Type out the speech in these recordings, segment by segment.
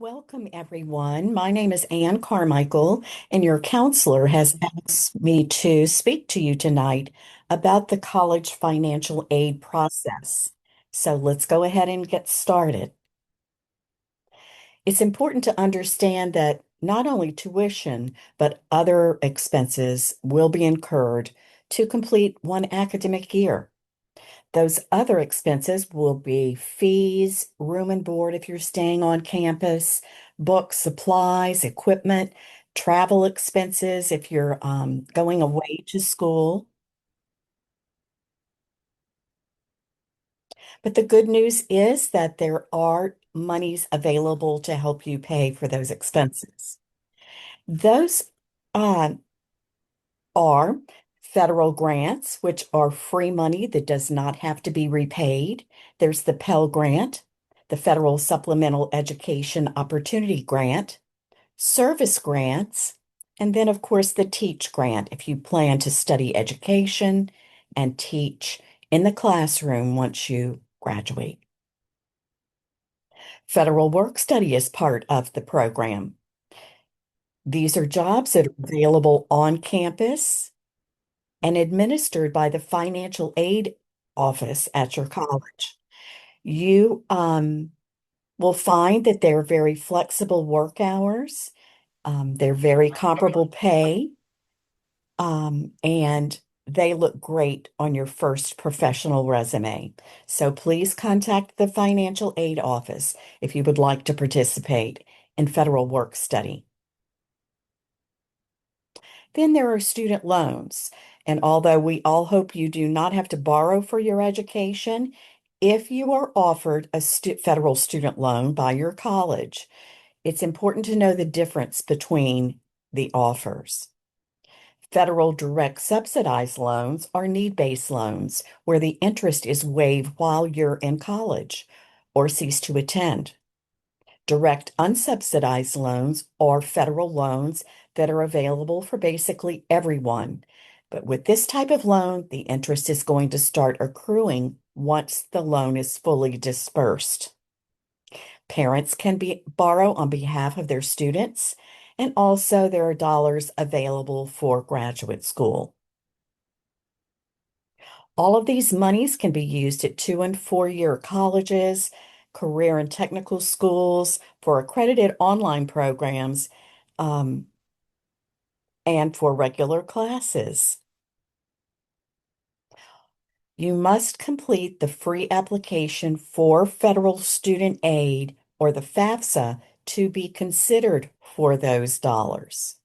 Welcome, everyone. My name is Ann Carmichael, and your counselor has asked me to speak to you tonight about the college financial aid process. So let's go ahead and get started. It's important to understand that not only tuition, but other expenses will be incurred to complete one academic year. Those other expenses will be fees, room and board if you're staying on campus, books, supplies, equipment, travel expenses if you're going away to school. But the good news is that there are monies available to help you pay for those expenses. Those uh, are federal grants, which are free money that does not have to be repaid. There's the Pell Grant, the Federal Supplemental Education Opportunity Grant, service grants, and then, of course, the Teach Grant if you plan to study education and teach in the classroom once you graduate. Federal Work Study is part of the program. These are jobs that are available on campus and administered by the financial aid office at your college. You will find that they're very flexible work hours. They're very comparable pay, and they look great on your first professional resume. So please contact the financial aid office if you would like to participate in federal work study. Then there are student loans. And although we all hope you do not have to borrow for your education, if you are offered a federal student loan by your college, it's important to know the difference between the offers. Federal direct subsidized loans are need-based loans where the interest is waived while you're in college or cease to attend. Direct unsubsidized loans are federal loans that are available for basically everyone. But with this type of loan, the interest is going to start accruing once the loan is fully dispersed. Parents can borrow on behalf of their students, and also there are dollars available for graduate school. All of these monies can be used at 2 and 4 year colleges, career and technical schools, for accredited online programs, um, and for regular classes. You must complete the free application for federal student aid or the FAFSA to be considered for those dollars.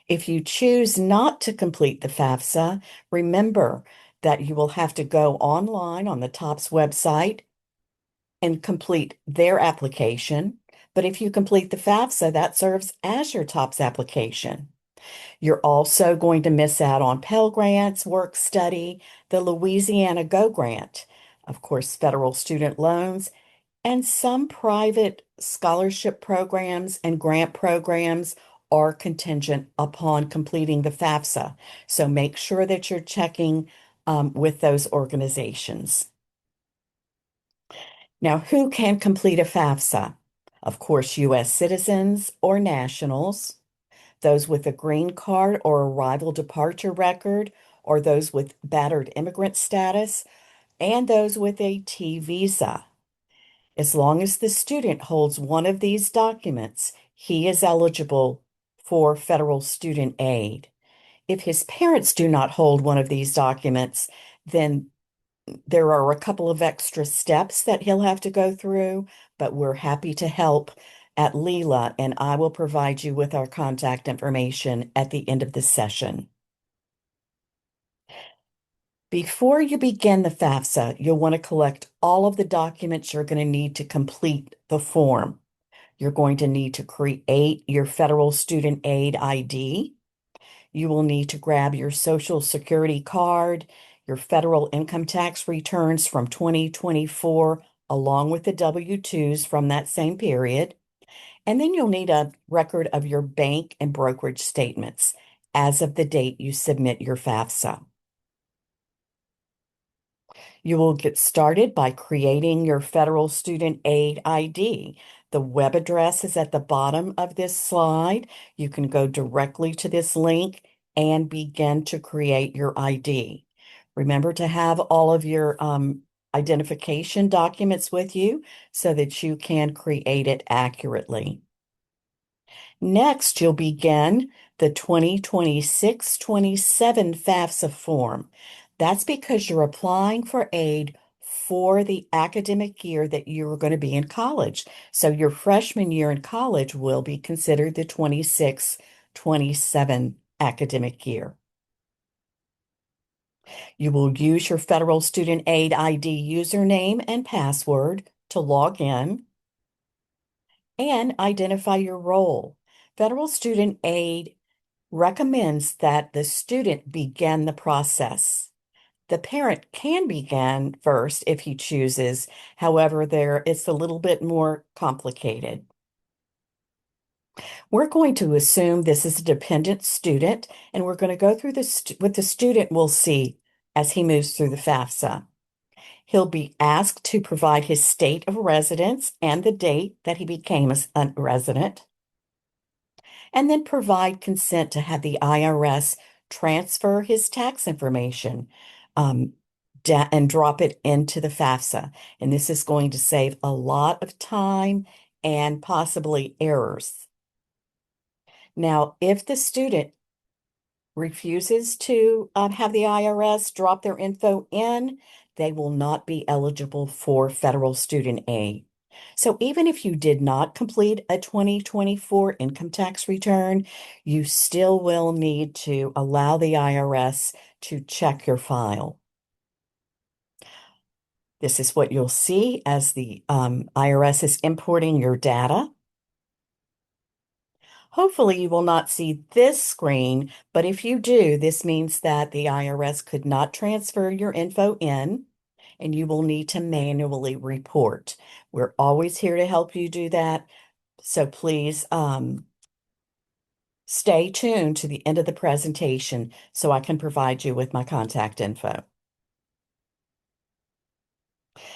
If you choose not to complete the FAFSA, remember that you will have to go online on the TOPS website and complete their application. But if you complete the FAFSA, that serves as your TOPS application. You're also going to miss out on Pell Grants, work study, the Louisiana Go Grant, of course, federal student loans, and some private scholarship programs and grant programs are contingent upon completing the FAFSA. So make sure that you're checking with those organizations. Now, who can complete a FAFSA? Of course, U.S. citizens or nationals, those with a green card or arrival departure record, or those with battered immigrant status, and those with a T visa. As long as the student holds one of these documents, he is eligible for federal student aid. If his parents do not hold one of these documents, then there are a couple of extra steps that he'll have to go through, but we're happy to help at Leela, and I will provide you with our contact information at the end of the session. Before you begin the FAFSA, you'll want to collect all of the documents you're going to need to complete the form. You're going to need to create your federal student aid ID. You will need to grab your Social Security card, your federal income tax returns from 2024, along with the W-2s from that same period. And then you'll need a record of your bank and brokerage statements as of the date you submit your FAFSA. You will get started by creating your federal student aid ID. The web address is at the bottom of this slide. You can go directly to this link and begin to create your ID. Remember to have all of your identification documents with you so that you can create it accurately. Next, you'll begin the 2026-27 FAFSA form. That's because you're applying for aid for the academic year that you're going to be in college. So your freshman year in college will be considered the 26-27 academic year. You will use your federal student aid ID username and password to log in and identify your role. Federal student aid recommends that the student begin the process. The parent can begin first if he chooses. However, it's a little bit more complicated. We're going to assume this is a dependent student, and we're going to go through what the student will see as he moves through the FAFSA. He'll be asked to provide his state of residence and the date that he became a resident, and then provide consent to have the IRS transfer his tax information um, and drop it into the FAFSA. And this is going to save a lot of time and possibly errors. Now, if the student refuses to have the IRS drop their info in, they will not be eligible for federal student aid. So even if you did not complete a 2024 income tax return, you still will need to allow the IRS to check your file. This is what you'll see as the IRS is importing your data. Hopefully you will not see this screen, but if you do, this means that the IRS could not transfer your info in, and you will need to manually report. We're always here to help you do that, so please stay tuned to the end of the presentation so I can provide you with my contact info.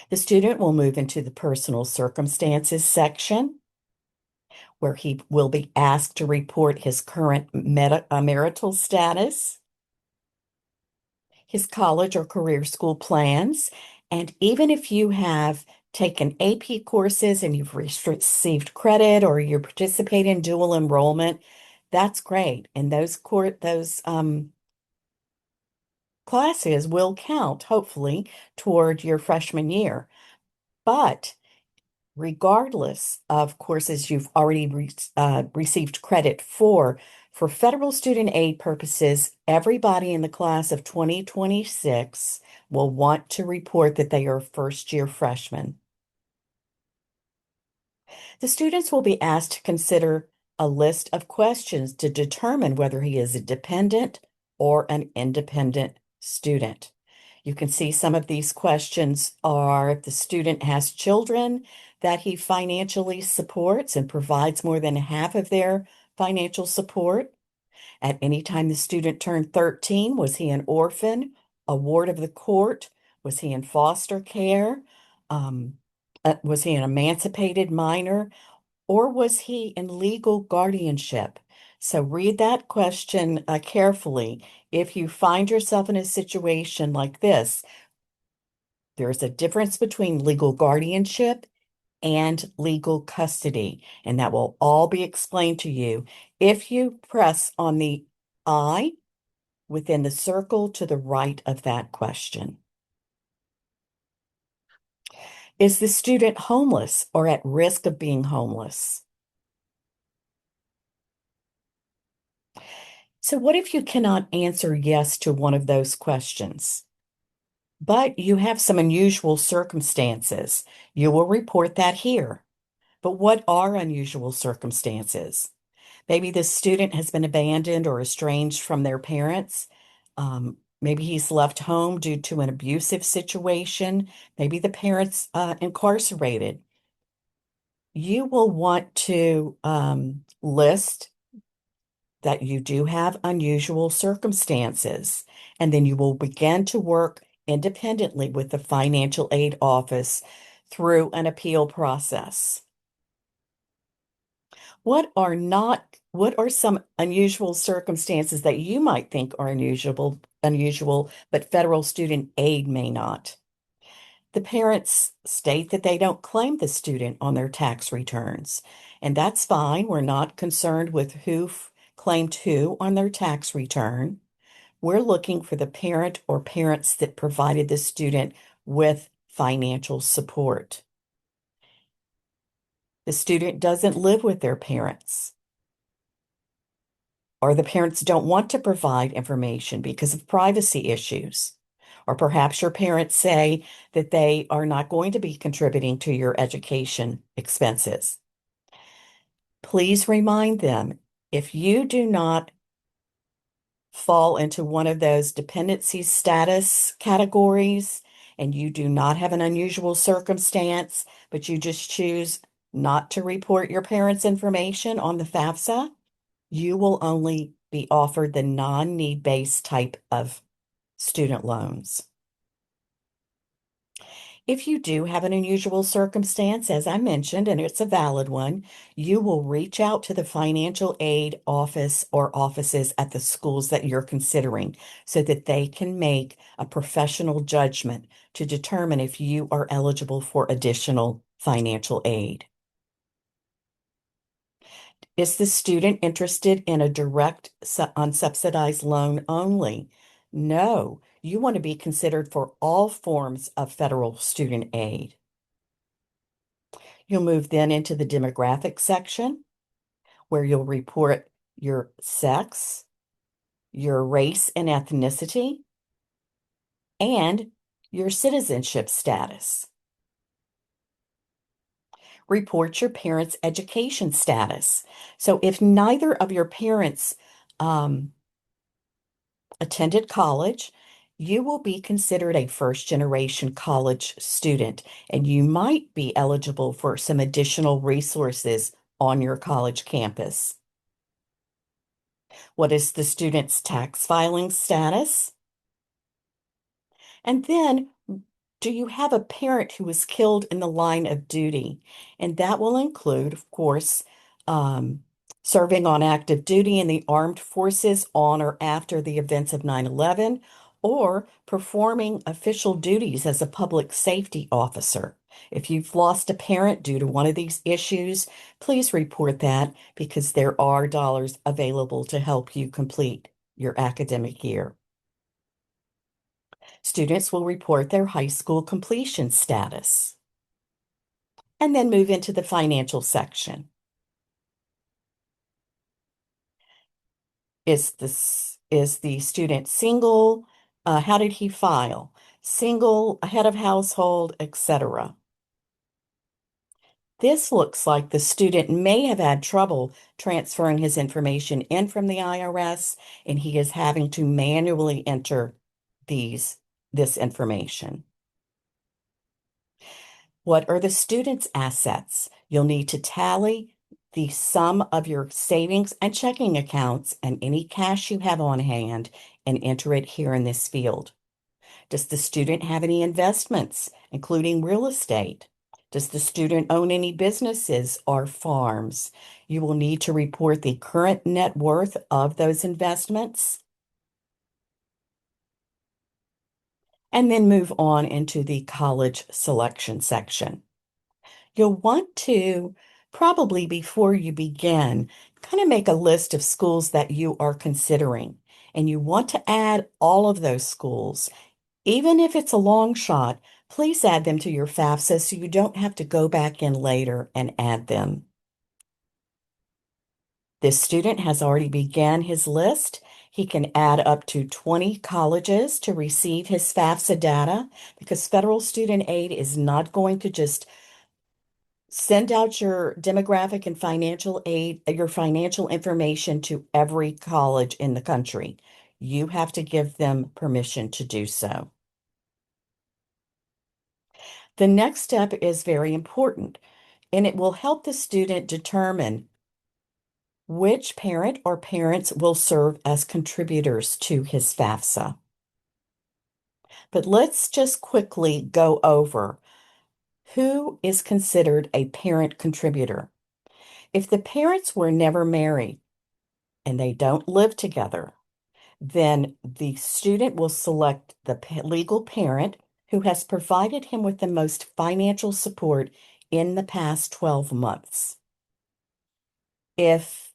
The student will move into the personal circumstances section, where he will be asked to report his current marital status, his college or career school plans, and even if you have taken AP courses and you've received credit or you participate in dual enrollment, that's great. And those classes will count, hopefully, toward your freshman year. But regardless of courses you've already received credit for federal student aid purposes, everybody in the class of 2026 will want to report that they are first-year freshmen. The students will be asked to consider a list of questions to determine whether he is a dependent or an independent student. You can see some of these questions are if the student has children that he financially supports and provides more than half of their financial support. At any time the student turned 13, was he an orphan, a ward of the court? Was he in foster care? Was he an emancipated minor? Or was he in legal guardianship? So read that question carefully. If you find yourself in a situation like this, there's a difference between legal guardianship and legal custody, and that will all be explained to you if you press on the I within the circle to the right of that question. Is the student homeless or at risk of being homeless? So what if you cannot answer yes to one of those questions? But you have some unusual circumstances. You will report that here. But what are unusual circumstances? Maybe the student has been abandoned or estranged from their parents. Maybe he's left home due to an abusive situation. Maybe the parent's incarcerated. You will want to list that you do have unusual circumstances, and then you will begin to work independently with the financial aid office through an appeal process. What are some unusual circumstances that you might think are unusual, but federal student aid may not? The parents state that they don't claim the student on their tax returns, and that's fine. We're not concerned with claimed who on their tax return. We're looking for the parent or parents that provided the student with financial support. The student doesn't live with their parents, or the parents don't want to provide information because of privacy issues. Or perhaps your parents say that they are not going to be contributing to your education expenses. Please remind them, if you do not fall into one of those dependency status categories and you do not have an unusual circumstance, but you just choose not to report your parents' information on the FAFSA, you will only be offered the non-need-based type of student loans. If you do have an unusual circumstance, as I mentioned, and it's a valid one, you will reach out to the financial aid office or offices at the schools that you're considering so that they can make a professional judgment to determine if you are eligible for additional financial aid. Is the student interested in a direct unsubsidized loan only? No, you want to be considered for all forms of federal student aid. You'll move then into the demographic section where you'll report your sex, your race and ethnicity, and your citizenship status. Report your parents' education status. So if neither of your parents attended college, you will be considered a first-generation college student, and you might be eligible for some additional resources on your college campus. What is the student's tax filing status? And then, do you have a parent who was killed in the line of duty? And that will include, of course, um, serving on active duty in the armed forces on or after the events of 9/11, or performing official duties as a public safety officer. If you've lost a parent due to one of these issues, please report that because there are dollars available to help you complete your academic year. Students will report their high school completion status and then move into the financial section. Is the student single? How did he file? Single, head of household, etc. This looks like the student may have had trouble transferring his information in from the IRS, and he is having to manually enter this information. What are the student's assets? You'll need to tally the sum of your savings and checking accounts and any cash you have on hand and enter it here in this field. Does the student have any investments, including real estate? Does the student own any businesses or farms? You will need to report the current net worth of those investments and then move on into the college selection section. You'll want to, probably before you begin, kind of make a list of schools that you are considering. And you want to add all of those schools. Even if it's a long shot, please add them to your FAFSA so you don't have to go back in later and add them. This student has already began his list. He can add up to 20 colleges to receive his FAFSA data because federal student aid is not going to just send out your demographic and financial aid, your financial information to every college in the country. You have to give them permission to do so. The next step is very important, and it will help the student determine which parent or parents will serve as contributors to his FAFSA. But let's just quickly go over who is considered a parent contributor. If the parents were never married and they don't live together, then the student will select the legal parent who has provided him with the most financial support in the past 12 months. If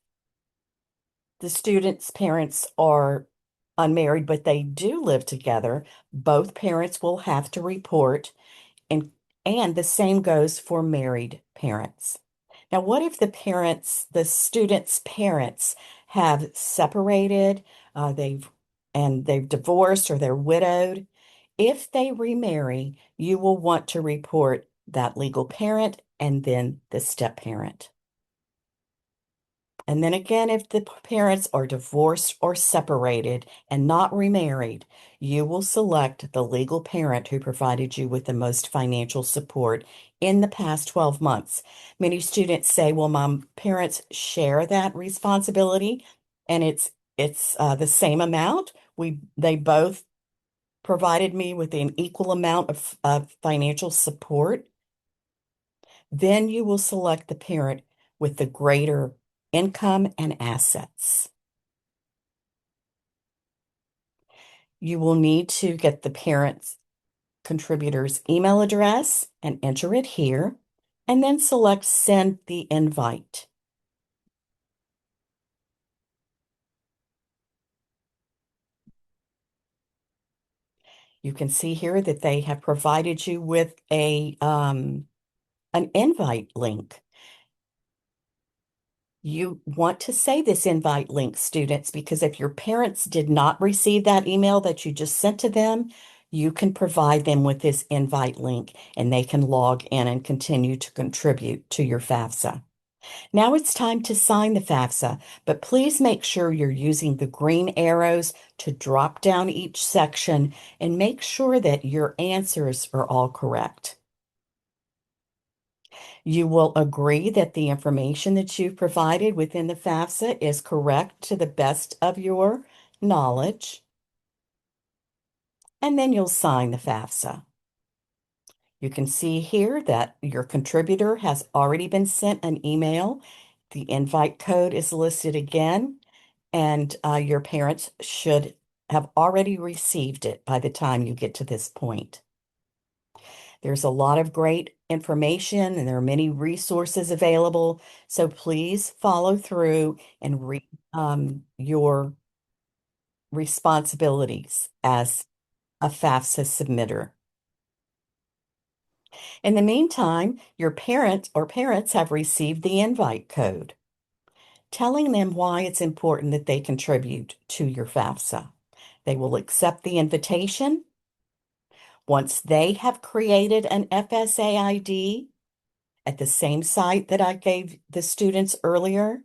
the student's parents are unmarried, but they do live together, both parents will have to report, and the same goes for married parents. Now, what if the student's parents have separated, they've divorced or they're widowed? If they remarry, you will want to report that legal parent and then the step parent. And then again, if the parents are divorced or separated and not remarried, you will select the legal parent who provided you with the most financial support in the past 12 months. Many students say, well, my parents share that responsibility and it's the same amount. They both provided me with an equal amount of financial support. Then you will select the parent with the greater income and assets. You will need to get the parent's contributor's email address and enter it here, and then select Send the Invite. You can see here that they have provided you with an invite link. You want to say this invite link, students, because if your parents did not receive that email that you just sent to them, you can provide them with this invite link and they can log in and continue to contribute to your FAFSA. Now it's time to sign the FAFSA, but please make sure you're using the green arrows to drop down each section and make sure that your answers are all correct. You will agree that the information that you've provided within the FAFSA is correct to the best of your knowledge, and then you'll sign the FAFSA. You can see here that your contributor has already been sent an email. The invite code is listed again, and your parents should have already received it by the time you get to this point. There's a lot of great information and there are many resources available. So please follow through and read your responsibilities as a FAFSA submitter. In the meantime, your parents have received the invite code, telling them why it's important that they contribute to your FAFSA. They will accept the invitation. Once they have created an FSA ID at the same site that I gave the students earlier,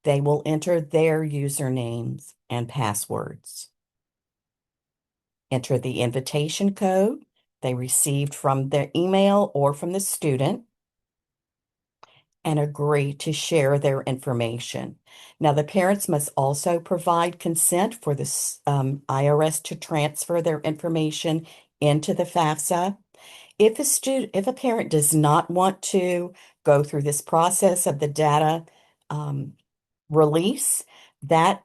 they will enter their usernames and passwords. Enter the invitation code they received from their email or from the student and agree to share their information. Now, the parents must also provide consent for the IRS to transfer their information into the FAFSA. If a parent does not want to go through this process of the data release, that's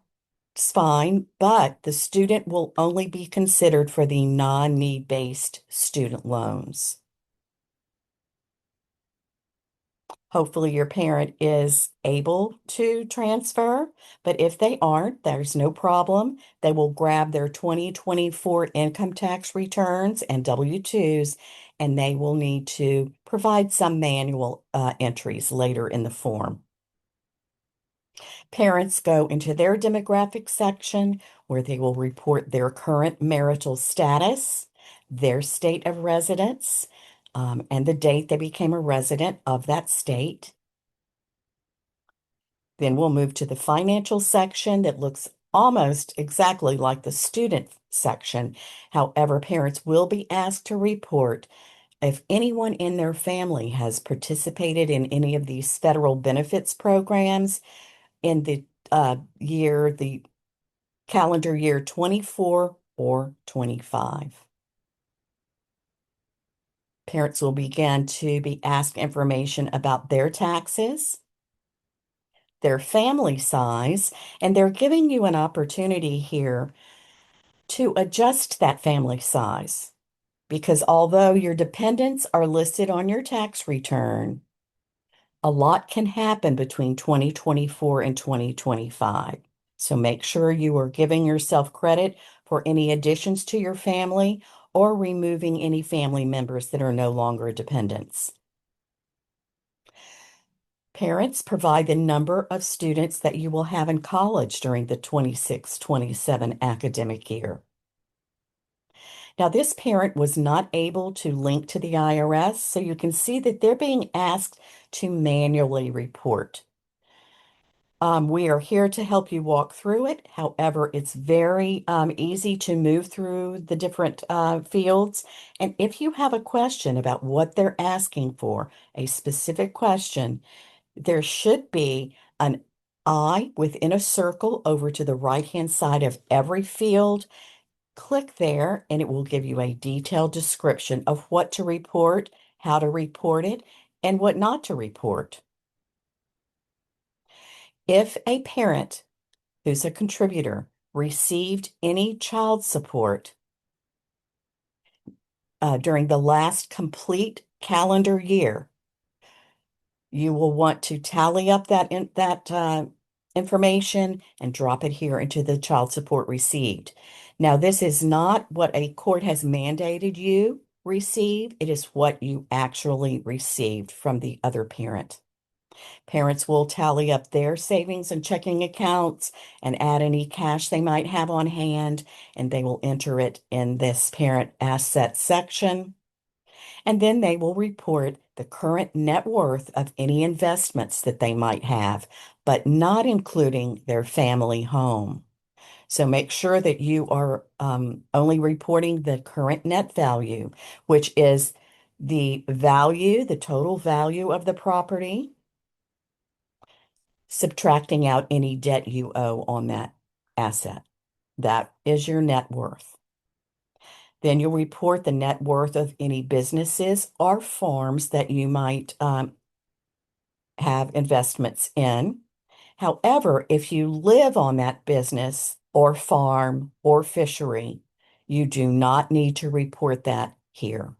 fine, but the student will only be considered for the non-need-based student loans. Hopefully your parent is able to transfer, but if they aren't, there's no problem. They will grab their 2024 income tax returns and W-2s, and they will need to provide some manual entries later in the form. Parents go into their demographic section where they will report their current marital status, their state of residence, and the date they became a resident of that state. Then we'll move to the financial section that looks almost exactly like the student section. However, parents will be asked to report if anyone in their family has participated in any of these federal benefits programs in the the calendar year 24 or 25. Parents will begin to be asked information about their taxes. their family size, and they're giving you an opportunity here to adjust that family size. Because although your dependents are listed on your tax return, a lot can happen between 2024 and 2025. So make sure you are giving yourself credit for any additions to your family or removing any family members that are no longer dependents. Parents provide the number of students that you will have in college during the 26-27 academic year. Now, this parent was not able to link to the IRS, so you can see that they're being asked to manually report. We are here to help you walk through it. However, it's very easy to move through the different fields. And if you have a question about what they're asking for, a specific question, there should be an I within a circle over to the right-hand side of every field. Click there, and it will give you a detailed description of what to report, how to report it, and what not to report. If a parent who's a contributor received any child support during the last complete calendar year, you will want to tally up that information and drop it here into the child support received. Now, this is not what a court has mandated you receive. It is what you actually received from the other parent. Parents will tally up their savings and checking accounts and add any cash they might have on hand, and they will enter it in this parent asset section. And then they will report the current net worth of any investments that they might have, but not including their family home. So make sure that you are only reporting the current net value, which is the value, the total value of the property, subtracting out any debt you owe on that asset. That is your net worth. Then you'll report the net worth of any businesses or farms that you might have investments in. However, if you live on that business or farm or fishery, you do not need to report that here.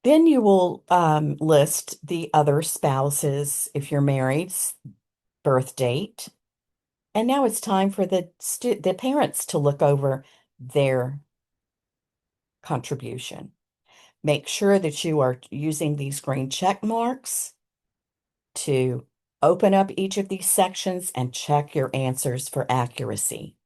Then you will list the other spouses, if you're married, birth date. And now it's time for the parents to look over their contribution. Make sure that you are using these green check marks to open up each of these sections and check your answers for accuracy.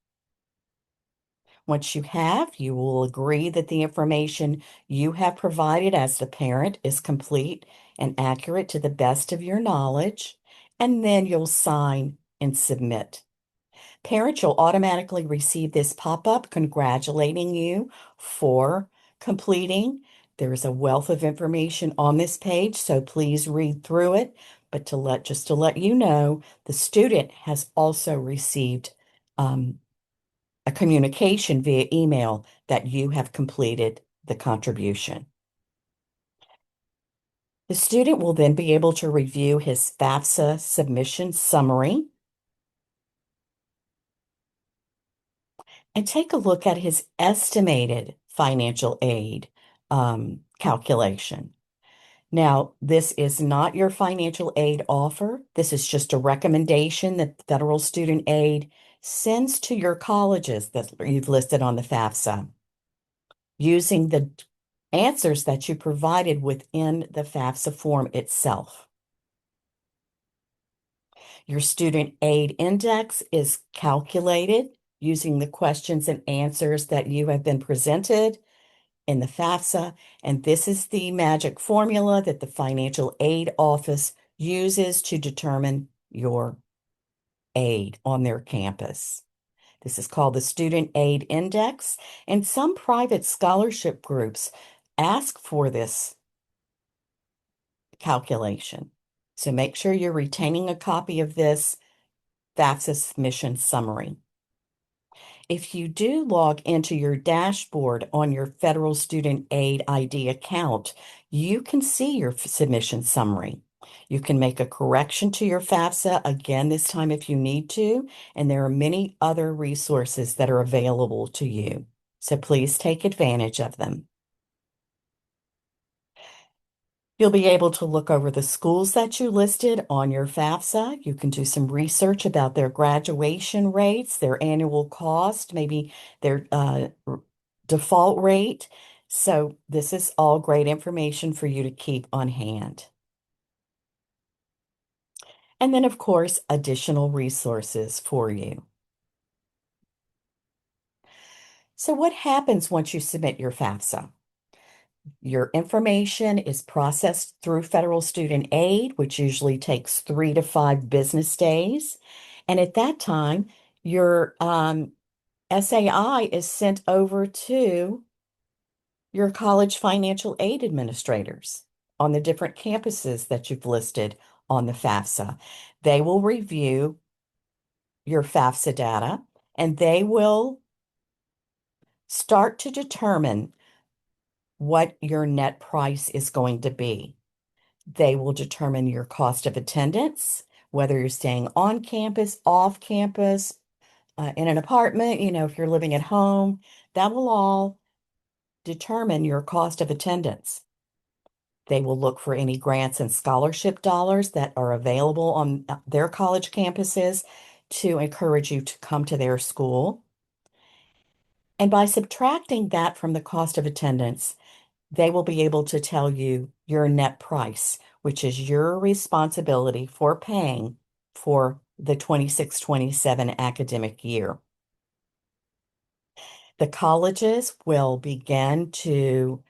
Once you have, you will agree that the information you have provided as the parent is complete and accurate to the best of your knowledge, and then you'll sign and submit. Parents, you'll automatically receive this pop-up congratulating you for completing. There is a wealth of information on this page, so please read through it. But just to let you know, the student has also received a communication via email that you have completed the contribution. The student will then be able to review his FAFSA submission summary and take a look at his estimated financial aid calculation. Now, this is not your financial aid offer. This is just a recommendation that federal student aid sends to your colleges that you've listed on the FAFSA using the answers that you provided within the FAFSA form itself. Your student aid index is calculated using the questions and answers that you have been presented in the FAFSA, and this is the magic formula that the Financial Aid Office uses to determine your aid on their campus. This is called the Student Aid Index, and some private scholarship groups ask for this calculation. So make sure you're retaining a copy of this FAFSA submission summary. If you do log into your dashboard on your Federal Student Aid ID account, you can see your submission summary. You can make a correction to your FAFSA again this time if you need to, and there are many other resources that are available to you. So please take advantage of them. You'll be able to look over the schools that you listed on your FAFSA. You can do some research about their graduation rates, their annual cost, maybe their default rate. So this is all great information for you to keep on hand. And then, of course, additional resources for you. So what happens once you submit your FAFSA? Your information is processed through federal student aid, which usually takes 3 to 5 business days. And at that time, your SAI is sent over to your college financial aid administrators on the different campuses that you've listed on the FAFSA. They will review your FAFSA data and they will start to determine what your net price is going to be. They will determine your cost of attendance, whether you're staying on campus, off campus, in an apartment, if you're living at home, that will all determine your cost of attendance. They will look for any grants and scholarship dollars that are available on their college campuses to encourage you to come to their school. And by subtracting that from the cost of attendance, they will be able to tell you your net price, which is your responsibility for paying for the 26-27 academic year. The colleges will begin to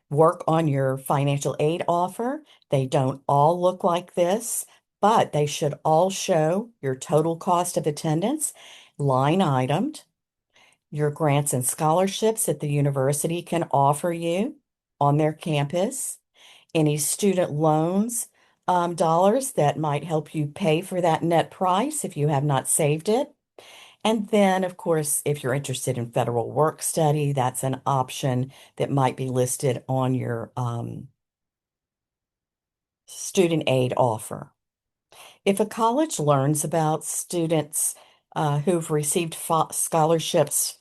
work on your financial aid offer. They don't all look like this, but they should all show your total cost of attendance, line itemed, your grants and scholarships that the university can offer you on their campus, any student loans dollars that might help you pay for that net price if you have not saved it. And then, of course, if you're interested in federal work study, that's an option that might be listed on your student aid offer. If a college learns about students who've received scholarships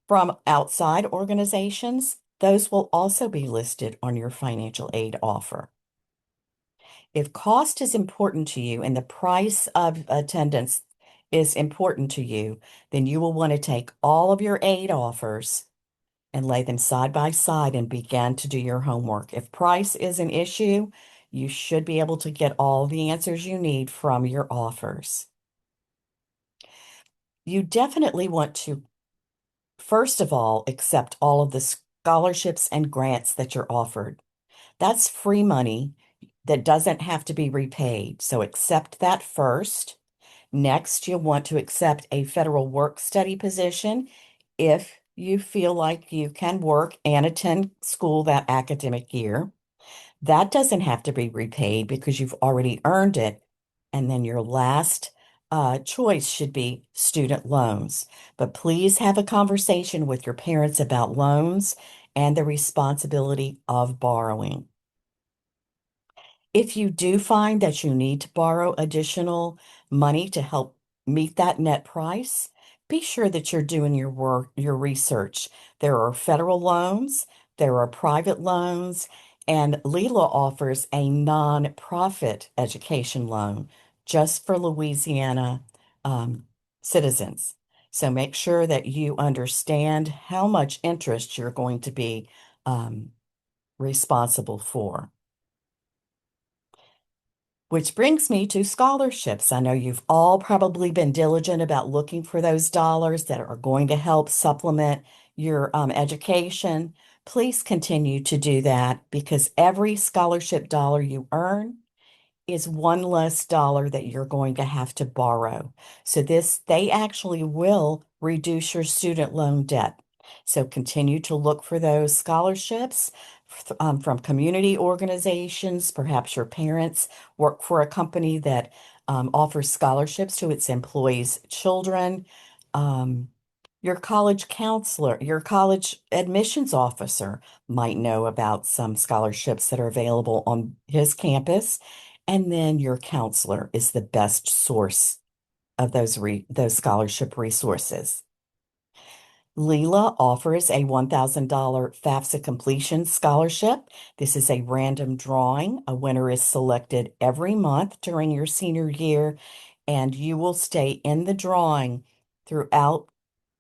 from outside organizations, those will also be listed on your financial aid offer. If cost is important to you and the price of attendance is important to you, then you will want to take all of your aid offers and lay them side by side and begin to do your homework. If price is an issue, you should be able to get all the answers you need from your offers. You definitely want to, first of all, accept all of the scholarships and grants that you're offered. That's free money that doesn't have to be repaid. So accept that first. Next, you'll want to accept a federal work study position if you feel like you can work and attend school that academic year. That doesn't have to be repaid because you've already earned it. And then your last choice should be student loans. But please have a conversation with your parents about loans and the responsibility of borrowing. If you do find that you need to borrow additional money to help meet that net price, be sure that you're doing your work, your research. There are federal loans, there are private loans, and LELA offers a nonprofit education loan just for Louisiana citizens. So make sure that you understand how much interest you're going to be responsible for. Which brings me to scholarships. I know you've all probably been diligent about looking for those dollars that are going to help supplement your education. Please continue to do that because every scholarship dollar you earn is one less dollar that you're going to have to borrow. So they actually will reduce your student loan debt. So continue to look for those scholarships from community organizations. Perhaps your parents work for a company that offers scholarships to its employees' children. Um, your college counselor, your college admissions officer might know about some scholarships that are available on his campus. And then your counselor is the best source of those scholarship resources. Leela offers a $1,000 FAFSA completion scholarship. This is a random drawing. A winner is selected every month during your senior year, and you will stay in the drawing throughout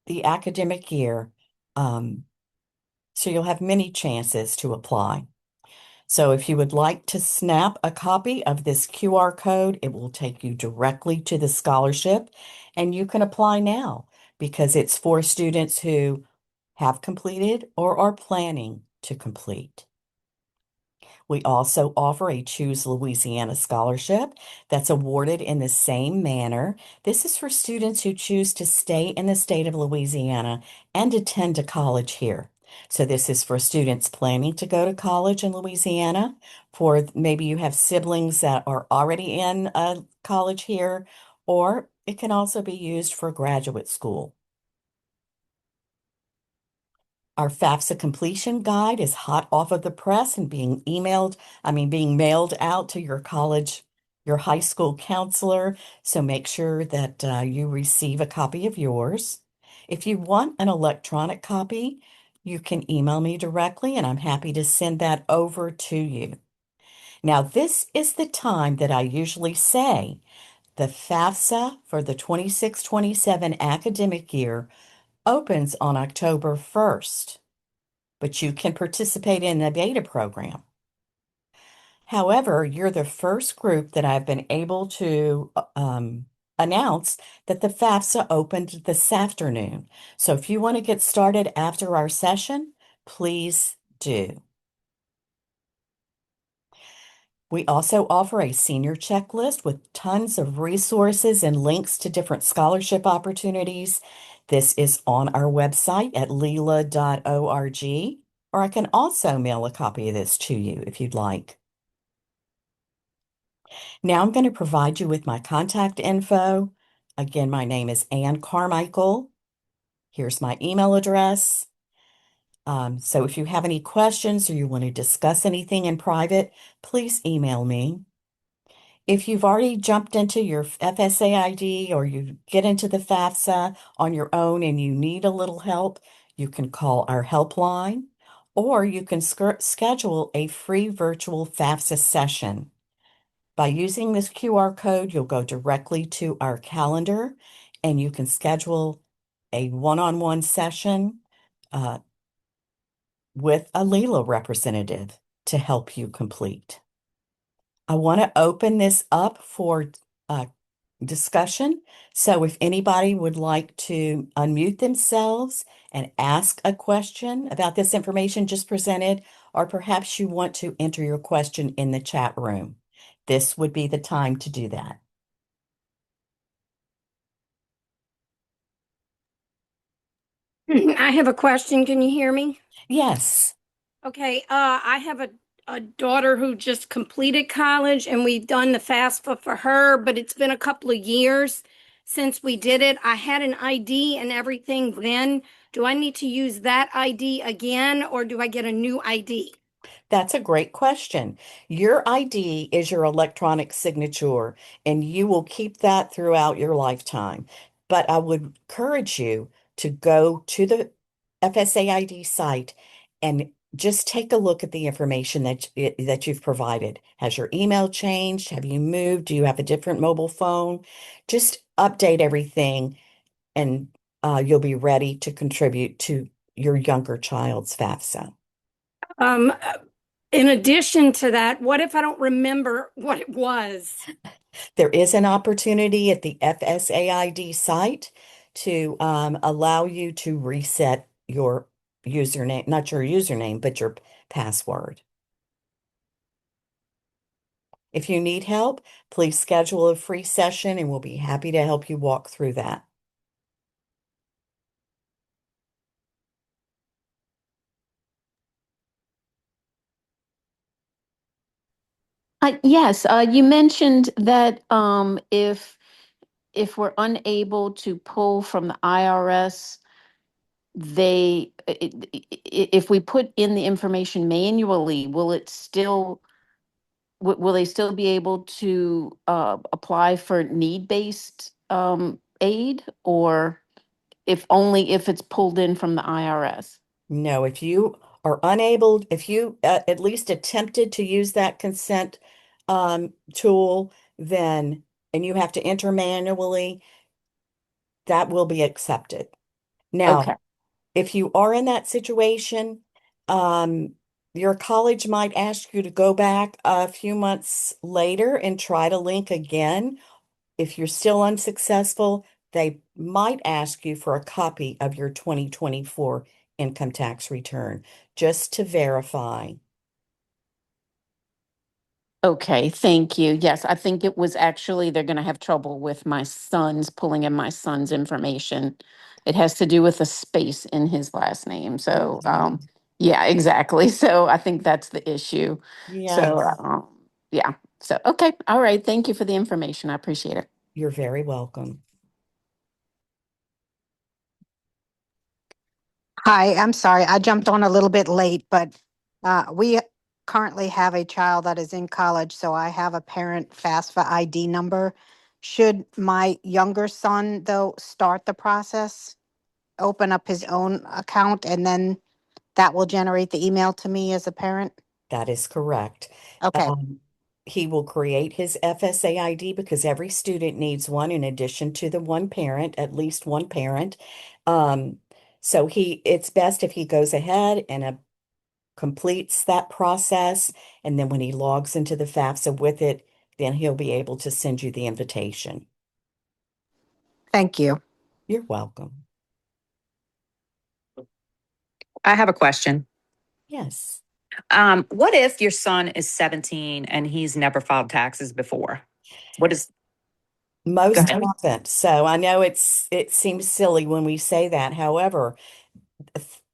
the academic year. Um, so you'll have many chances to apply. So if you would like to snap a copy of this QR code, it will take you directly to the scholarship, and you can apply now because it's for students who have completed or are planning to complete. We also offer a Choose Louisiana scholarship that's awarded in the same manner. This is for students who choose to stay in the state of Louisiana and attend a college here. So this is for students planning to go to college in Louisiana, for maybe you have siblings that are already in a college here, or it can also be used for graduate school. Our FAFSA completion guide is hot off of the press and being mailed out to your college, your high school counselor. So make sure that you receive a copy of yours. If you want an electronic copy, you can email me directly and I'm happy to send that over to you. Now, this is the time that I usually say the FAFSA for the 26-27 academic year opens on October 1st, but you can participate in the beta program. However, you're the first group that I've been able to announce that the FAFSA opened this afternoon. So if you want to get started after our session, please do. We also offer a senior checklist with tons of resources and links to different scholarship opportunities. This is on our website at leela.org, or I can also mail a copy of this to you if you'd like. Now I'm going to provide you with my contact info. Again, my name is Ann Carmichael. Here's my email address. So if you have any questions or you want to discuss anything in private, please email me. If you've already jumped into your FSA ID or you get into the FAFSA on your own and you need a little help, you can call our helpline or you can schedule a free virtual FAFSA session. By using this QR code, you'll go directly to our calendar and you can schedule a one-on-one session uh, with a Leela representative to help you complete. I want to open this up for uh, discussion. So if anybody would like to unmute themselves and ask a question about this information just presented, or perhaps you want to enter your question in the chat room, this would be the time to do that. I have a question. Can you hear me? Yes, Okay, I have a daughter who just completed college and we've done the FAFSA for her, but it's been a couple of years since we did it. I had an ID and everything then. Do I need to use that ID again or do I get a new ID? that's a great question. Your ID is your electronic signature, and you will keep that throughout your lifetime. But I would encourage you to go to the FSA ID site and just take a look at the information that you've provided. Has your email changed? Have you moved? Do you have a different mobile phone? Just update everything, and you'll be ready to contribute to your younger child's FAFSA. Um, in addition to that, what if I don't remember what it was? There is an opportunity at the FSAID site to allow you to reset your username, not your username, but your password. If you need help, please schedule a free session and we'll be happy to help you walk through that. Yes, you mentioned that if we're unable to pull from the IRS, if we put in the information manually, will it still will they still be able to apply for need-based aid, or if only if it's pulled in from the IRS? No, if you are unable, if you at least attempted to use that consent tool, then and you have to enter manually, that will be accepted. Now, Okay. if you are in that situation, um, your college might ask you to go back a few months later and try to link again. If you're still unsuccessful, they might ask you for a copy of your 2024 income tax return just to verify. Okay, thank you. Yes, I think it was actually they're going to have trouble with my son's pulling in my son's information. It has to do with a space in his last name. So, Okay. yeah, exactly. So I think that's the issue. So, Yes, yeah. So, okay. All right. Thank you for the information. I appreciate it. you're very welcome. Hi, I'm sorry. I jumped on a little bit late, but we currently have a child that is in college, so I have a parent FAFSA ID number. Should my younger son, though, start the process, open up his own account, and then that will generate the email to me as a parent? That is correct. Okay, Um, he will create his FSA ID because every student needs one in addition to the one parent, at least one parent. Um, so it's best if he goes ahead and completes that process, and then when he logs into the FAFSA with it, then he'll be able to send you the invitation. thank you. You're welcome. I have a question. Yes, What if your son is 17 and he's never filed taxes before? What is, go most ahead. haven't. So I know it seems silly when we say that. However,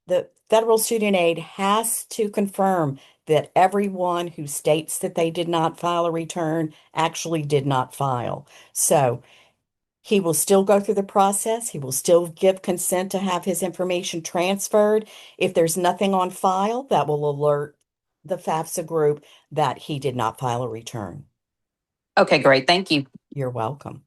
the federal student aid has to confirm that everyone who states that they did not file a return actually did not file. So he will still go through the process. He will still give consent to have his information transferred. If there's nothing on file, that will alert the FAFSA group that he did not file a return. Okay, great. Thank you. You're welcome.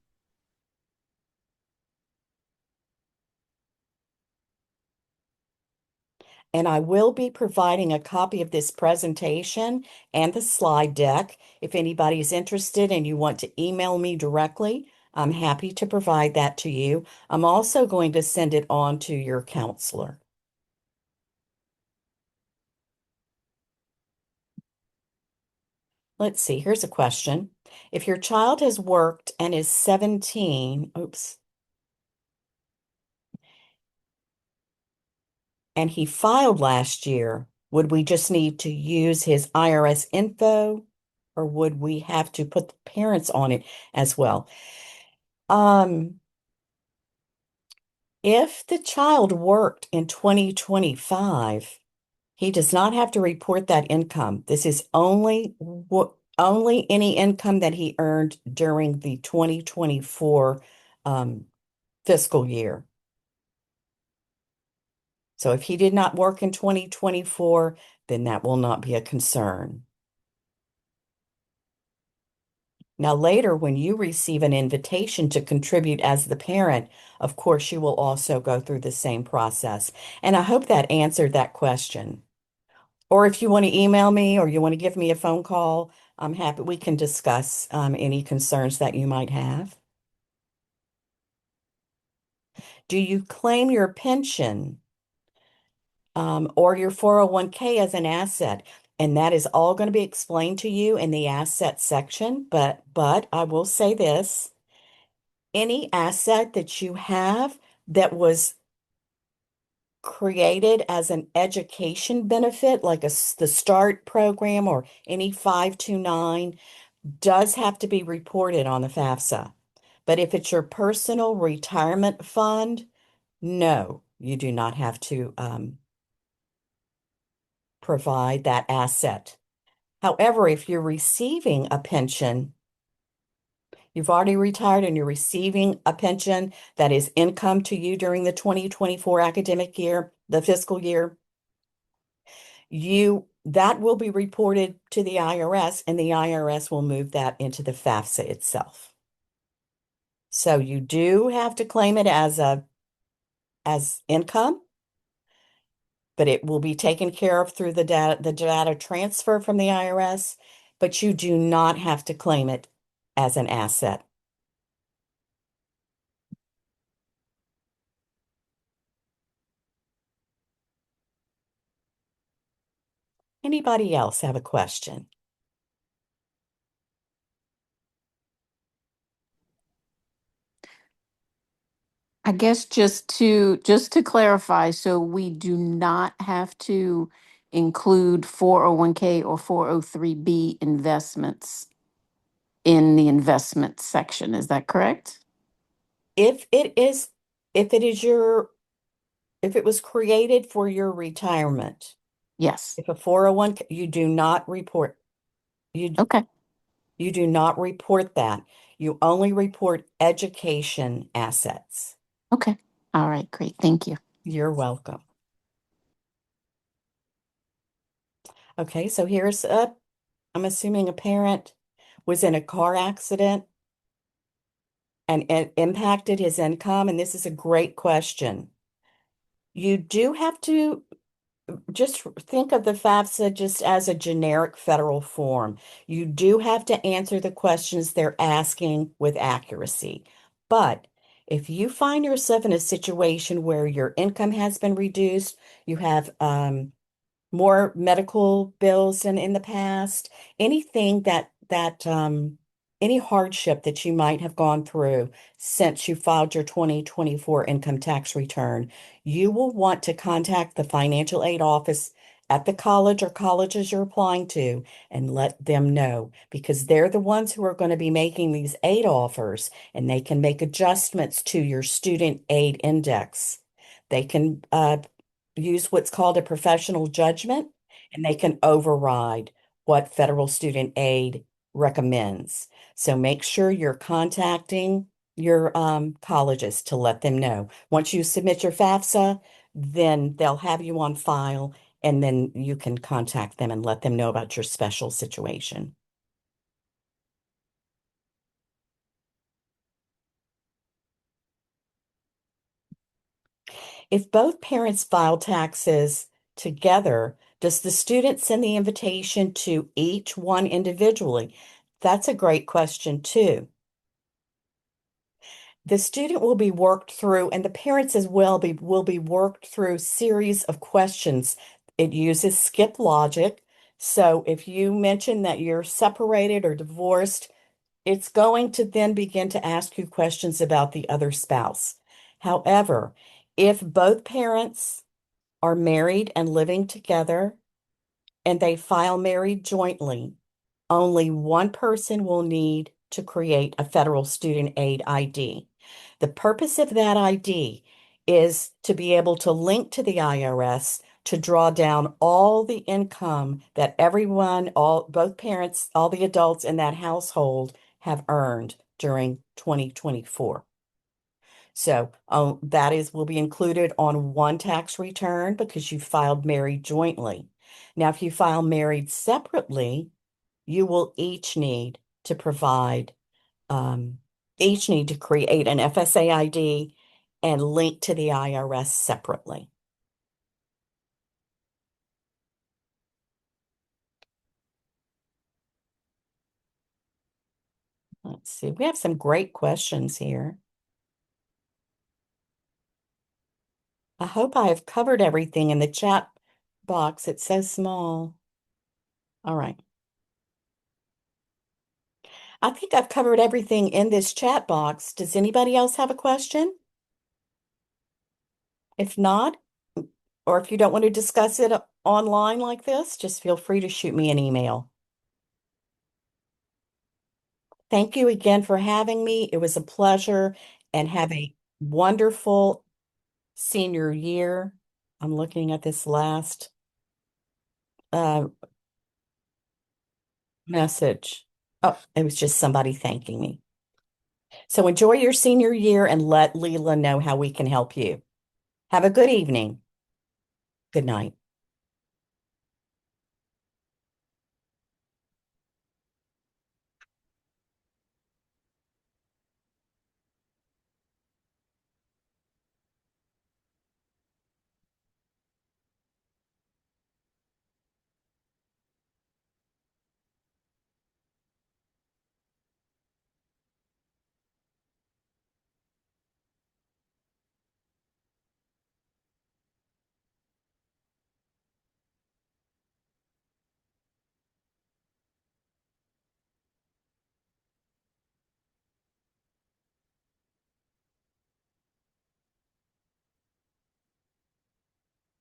And I will be providing a copy of this presentation and the slide deck. If anybody is interested and you want to email me directly, I'm happy to provide that to you. I'm also going to send it on to your counselor. Let's see, here's a question. If your child has worked and is 17, and he filed last year, would we just need to use his IRS info or would we have to put the parents on it as well? Um, if the child worked in 2025, he does not have to report that income. This is only any income that he earned during the 2024 fiscal year. So if he did not work in 2024, then that will not be a concern. Now, later, when you receive an invitation to contribute as the parent, of course, you will also go through the same process. And I hope that answered that question. Or if you want to email me or you want to give me a phone call, I'm happy we can discuss any concerns that you might have. Do you claim your pension or your 401k as an asset? And that is all going to be explained to you in the asset section. But I will say this, any asset that you have that was created as an education benefit, like the START program or any 529, does have to be reported on the FAFSA. But if it's your personal retirement fund, no, you do not have to provide that asset. However, if you're receiving a pension, you've already retired and you're receiving a pension that is income to you during the 2024 academic year, the fiscal year, that will be reported to the IRS and the IRS will move that into the FAFSA itself. So you do have to claim it as income, but it will be taken care of through the data transfer from the IRS, but you do not have to claim it as an asset. Anybody else have a question? I guess just to clarify, so we do not have to include 401k or 403b investments in the investment section. Is that correct? If it is, if it is your, if it was created for your retirement, Yes. if a 401k, you do not report, you, Okay. you do not report that. You only report education assets. Okay. All right. Great. Thank you. You're welcome. Okay, so I'm assuming a parent was in a car accident and it impacted his income, and this is a great question. You do have to just think of the FAFSA just as a generic federal form. You do have to answer the questions they're asking with accuracy. But if you find yourself in a situation where your income has been reduced, you have more medical bills than in the past, anything any hardship that you might have gone through since you filed your 2024 income tax return, you will want to contact the financial aid office at the college or colleges you're applying to and let them know because they're the ones who are going to be making these aid offers and they can make adjustments to your student aid index. They can use what's called a professional judgment, and they can override what federal student aid recommends. So make sure you're contacting your colleges to let them know. Once you submit your FAFSA, then they'll have you on file, and then you can contact them and let them know about your special situation. If both parents file taxes together, does the student send the invitation to each one individually? That's a great question too. The student will be worked through, and the parents as well will be worked through series of questions. It uses skip logic. So if you mention that you're separated or divorced, it's going to then begin to ask you questions about the other spouse. However, if both parents are married and living together and they file married jointly, only one person will need to create a federal student aid ID. The purpose of that ID is to be able to link to the IRS to draw down all the income that everyone, both parents, all the adults in that household have earned during 2024. So will be included on one tax return because you filed married jointly. Now, if you file married separately, you will to provide, each need to create an FSA ID and link to the IRS separately. Let's see, we have some great questions here. I hope I have covered everything in the chat box. It's so small. All right. I think I've covered everything in this chat box. Does anybody else have a question? If not, or if you don't want to discuss it online like this, just feel free to shoot me an email. Thank you again for having me. It was a pleasure, and have a wonderful senior year. I'm looking at this last message. Oh, it was just somebody thanking me. So enjoy your senior year and let Leela know how we can help you. Have a good evening. Good night.